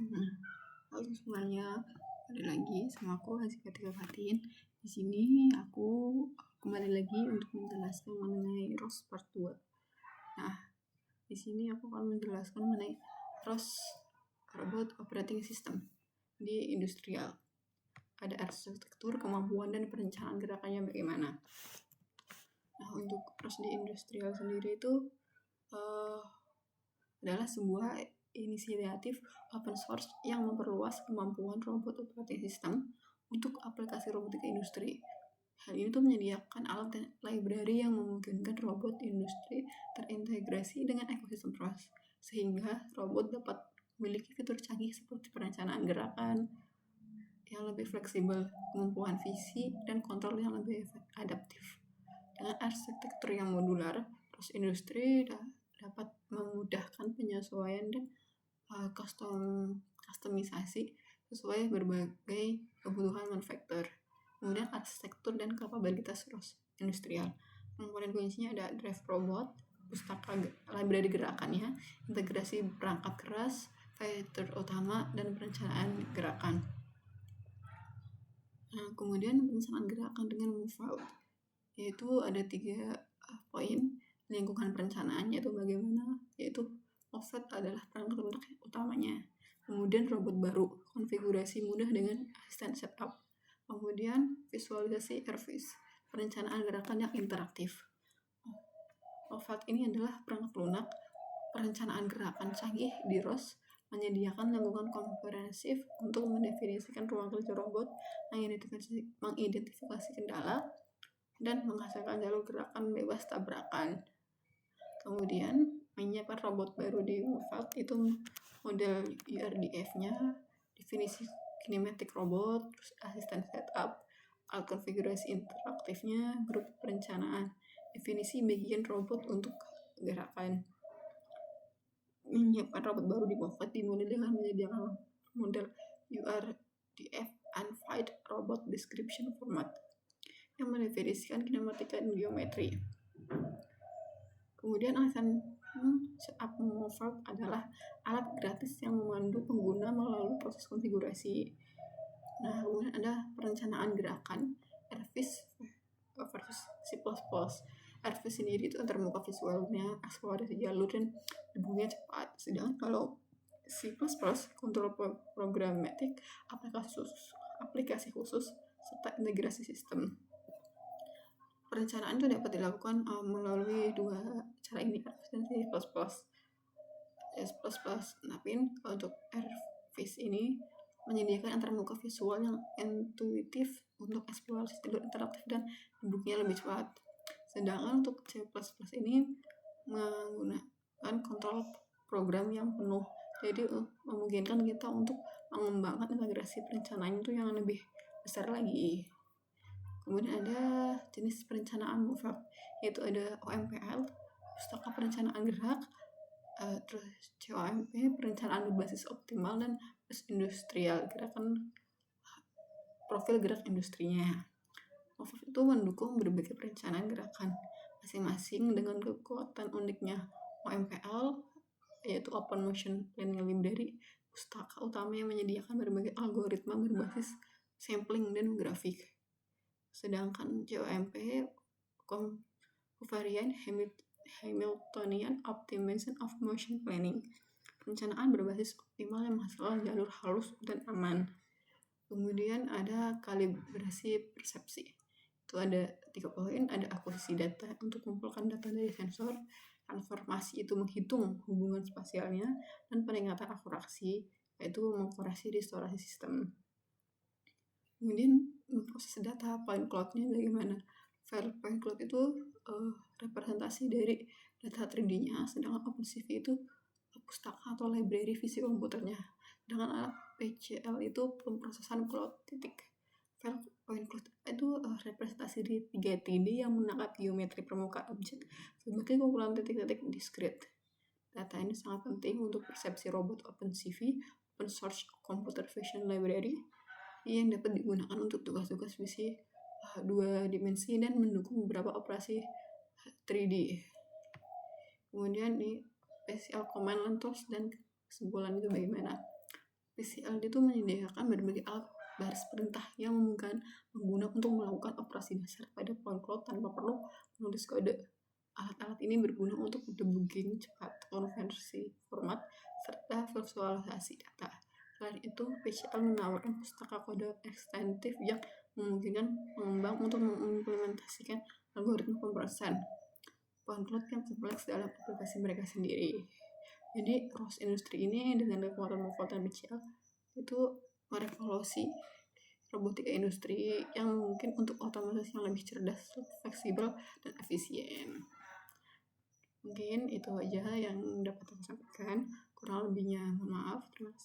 Halo semuanya, balik lagi sama aku Hazika Tika Fatin. Di sini aku kembali lagi untuk menjelaskan mengenai ROS Part 2. Nah, di sini aku akan menjelaskan mengenai ROS Robot Operating System di industrial. Ada arsitektur, kemampuan, dan perencanaan gerakannya bagaimana. Nah, untuk ROS di industrial sendiri itu adalah sebuah inisiatif open source yang memperluas kemampuan robot operating system untuk aplikasi robotika industri. Hal ini tuh menyediakan alat dan library yang memungkinkan robot industri terintegrasi dengan ekosistem ROS, sehingga robot dapat memiliki fitur canggih seperti perencanaan gerakan yang lebih fleksibel, kemampuan visi, dan kontrol yang lebih adaptif. Dengan arsitektur yang modular, ROS industri dapat memudahkan penyesuaian dan kustomisasi sesuai berbagai kebutuhan manufaktur. Kemudian arsitektur dan kapabilitas ROS industrial. Komponen kuncinya ada drive robot, pustaka library gerakannya, integrasi perangkat keras, fitur utama, dan perencanaan gerakan. Nah, kemudian perencanaan gerakan dengan move out, yaitu ada 3 poin lingkungan perencanaan, yaitu bagaimana, yaitu offset adalah perangkat lunak utamanya. Kemudian robot baru, konfigurasi mudah dengan asisten setup. Kemudian visualisasi Airvis, perencanaan gerakan yang interaktif. Offset ini adalah perangkat lunak perencanaan gerakan canggih di ROS, menyediakan lingkungan komprehensif untuk mendefinisikan ruang kerja robot, mengidentifikasi kendala, dan menghasilkan jalur gerakan bebas tabrakan. Kemudian menyiapkan robot baru di MoveOut itu model URDF-nya, definisi kinematik robot, terus asisten setup, alat konfigurasi interaktifnya, grup perencanaan, definisi bagian robot untuk gerakan. Menyiapkan robot baru di MoveOut dimulai dengan menyediakan model URDF Unified Robot Description Format yang mendefinisikan kinematika dan geometri. Kemudian alasan setup MoveOut adalah alat gratis yang memandu pengguna melalui proses konfigurasi. Nah, kemudian ada perencanaan gerakan Airvis versus C++. Airvis sendiri itu antarmuka visualnya, eksplorasi jalur, dan debuggnya cepat. Sedangkan kalau C++ kontrol programatik, aplikasi khusus, serta integrasi sistem. Perencanaan itu dapat dilakukan melalui 2 cara ini, Airvis dan C++. Napin untuk Airvis ini menyediakan antarmuka visual yang intuitif untuk eksplorasi jalur interaktif dan debugnya lebih cepat. Sedangkan untuk C++ ini menggunakan kontrol program yang penuh, jadi memungkinkan kita untuk mengembangkan integrasi perencanaan itu yang lebih besar lagi. Kemudian ada jenis perencanaan MoveOut, yaitu ada OMPL, pustaka perencanaan gerak, terus COMP, perencanaan berbasis optimal, dan industrial, gerakan profil gerak industrinya. MoveOut itu mendukung berbagai perencanaan gerakan masing-masing dengan kekuatan uniknya. OMPL yaitu Open Motion Planning Library, pustaka utama yang menyediakan berbagai algoritma berbasis sampling dan grafik. Sedangkan COMP Covariant Hamiltonian Optimization of Motion Planning, perencanaan berbasis optimal yang menghasilkan jalur halus dan aman. Kemudian ada kalibrasi persepsi, itu ada 3 poin. Ada akuisisi data untuk mengumpulkan data dari sensor, transformasi itu menghitung hubungan spasialnya, dan peningkatan akurasi yaitu mengkoreksi distorsi sistem. Kemudian proses data point cloud-nya bagaimana? File point cloud itu representasi dari data 3D-nya, sedangkan OpenCV itu pustaka atau library visi komputernya. Dengan alat PCL itu pemrosesan cloud titik. File point cloud itu representasi dari 3D yang menangkap geometri permukaan objek sebagai kumpulan titik-titik discrete. Data ini sangat penting untuk persepsi robot OpenCV, Open Source Computer Vision Library, yang dapat digunakan untuk tugas-tugas visi 2 dimensi dan mendukung beberapa operasi 3D. Kemudian di special command line tools dan kesimpulan itu bagaimana? PCLD itu menyediakan berbagai alat baris perintah yang memungkinkan pengguna untuk melakukan operasi dasar pada pohon cloud tanpa perlu menulis kode. Alat-alat ini berguna untuk debugging cepat, konversi format, serta visualisasi data. Selain itu, PCL menawarkan pustaka kode ekstensif yang memungkinkan pengembang untuk mengimplementasikan algoritma pemrosesan pohon cloud yang kompleks dalam aplikasi mereka sendiri. Jadi cross industri ini dengan kekuatan PCL itu merevolusi robotika industri yang mungkin untuk otomatis yang lebih cerdas, fleksibel, dan efisien. Mungkin itu aja yang dapat aku sampaikan. Kurang lebihnya mohon maaf. Terima kasih.